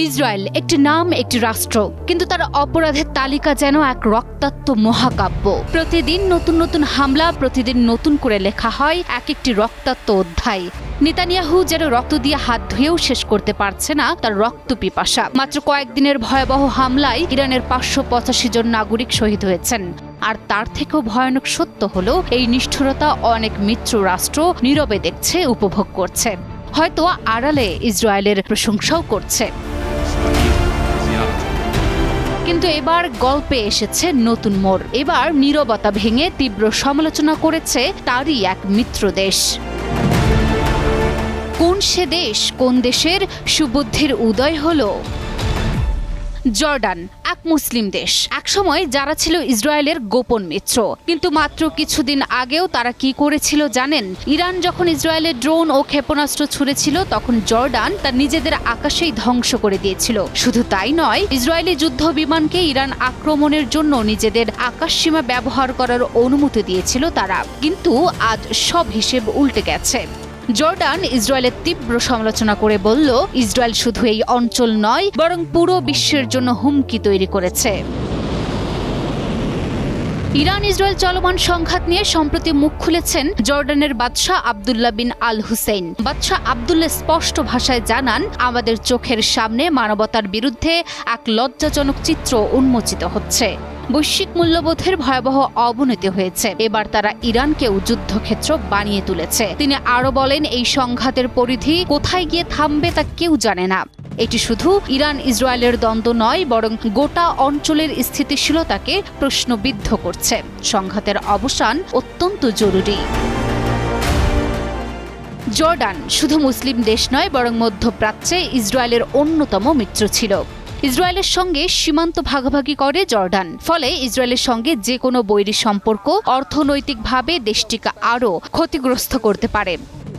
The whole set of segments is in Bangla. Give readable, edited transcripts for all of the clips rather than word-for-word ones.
ইসরায়েল একটি নাম, একটি রাষ্ট্র, কিন্তু তার অপরাধের তালিকা যেন এক রক্তাক্ত মহাকাব্য। প্রতিদিন নতুন নতুন হামলা, প্রতিদিন নতুন করে লেখা হয় এক একটি রক্তাক্ত অধ্যায়। নেতানিয়াহু যেন রক্ত দিয়ে হাত ধুয়েও শেষ করতে পারছে না তার রক্ত পিপাসা। মাত্র কয়েকদিনের ভয়াবহ হামলায় ইরানের 585 জন নাগরিক শহীদ হয়েছেন। আর তার থেকেও ভয়ানক সত্য হলো, এই নিষ্ঠুরতা অনেক মিত্র রাষ্ট্র নীরবে দেখছে, উপভোগ করছে, হয়তো আড়ালে ইসরায়েলের প্রশংসাও করছে। কিন্তু এবার গল্পে এসেছে নতুন মোড়। এবার নীরবতা ভেঙে তীব্র সমালোচনা করেছে তারই এক মিত্র দেশ। কোন সে দেশ? কোন দেশের সুবুদ্ধির উদয় হলো? জর্ডান, এক মুসলিম দেশ। একসময় যারা ছিল ইসরায়েলের গোপন মিত্র, কিন্তু মাত্র কিছুদিন আগেও তারা কি করেছিল জানেন? ইরান যখন ইসরায়েলের ড্রোন ও ক্ষেপণাস্ত্র ছুড়েছিল, তখন জর্ডান তার নিজেদের আকাশেই ধ্বংস করে দিয়েছিল। শুধু তাই নয়, ইসরায়েলি যুদ্ধ বিমানকে ইরান আক্রমণের জন্য নিজেদের আকাশসীমা ব্যবহার করার অনুমতি দিয়েছিল তারা। কিন্তু আজ সব হিসেব উল্টে গেছে। জর্ডান ইসরায়েলের তীব্র সমালোচনা করে বলল, ইসরায়েল শুধু এই অঞ্চল নয়, বরং পুরো বিশ্বের জন্য হুমকি তৈরি করেছে। ইরান ইসরায়েল চলমান সংঘাত নিয়ে সম্প্রতি মুখ খুলেছেন জর্ডানের বাদশাহ আব্দুল্লাহ বিন আল হুসেইন। বাদশাহ আব্দুল্লাহ স্পষ্ট ভাষায় জানান, আমাদের চোখের সামনে মানবতার বিরুদ্ধে এক লজ্জাজনক চিত্র উন্মোচিত হচ্ছে। বৈশ্বিক মূল্যবোধের ভয়াবহ অবনতি হয়েছে। এবার তারা ইরানকেও যুদ্ধক্ষেত্র বানিয়ে তুলেছে। তিনি আরও বলেন, এই সংঘাতের পরিধি কোথায় গিয়ে থামবে তা কেউ জানে না। এটি শুধু ইরান ইসরায়েলের দ্বন্দ্ব নয়, বরং গোটা অঞ্চলের স্থিতিশীলতাকে প্রশ্নবিদ্ধ করছে। সংঘাতের অবসান অত্যন্ত জরুরি। জর্ডান শুধু মুসলিম দেশ নয়, বরং মধ্যপ্রাচ্যে ইসরায়েলের অন্যতম মিত্র ছিল। ইসরায়েলের সঙ্গে সীমান্ত ভাগাভাগি করে জর্ডান। ফলে ইসরায়েলের সঙ্গে যে কোনো বৈরী সম্পর্ক অর্থনৈতিকভাবে দেশটিকে আরও ক্ষতিগ্রস্ত করতে পারে।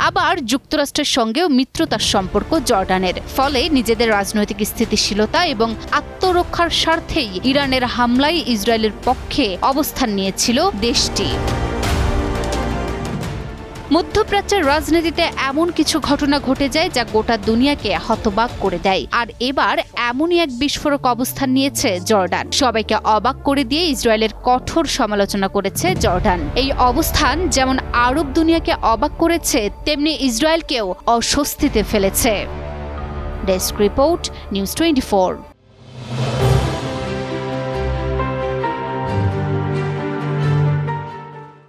আবার যুক্তরাষ্ট্রের সঙ্গেও মিত্রতার সম্পর্ক জর্ডানের। ফলে নিজেদের রাজনৈতিক স্থিতিশীলতা এবং আত্মরক্ষার স্বার্থেই ইরানের হামলায় ইসরায়েলের পক্ষে অবস্থান নিয়েছিল দেশটি। মধ্যপ্রাচ্যের রাজনীতিতে এমন কিছু ঘটনা ঘটে যায় যা গোটা দুনিয়াকে হতবাক করে দেয়। আর এবার এমনই এক বিস্ফোরক অবস্থান নিয়েছে জর্ডান। সবাইকে অবাক করে দিয়ে ইসরায়েলের কঠোর সমালোচনা করেছে জর্ডান। এই অবস্থান যেমন আরব দুনিয়াকে অবাক করেছে, তেমনি ইসরায়েলকেও অস্বস্তিতে ফেলেছে। Desk report, news 24।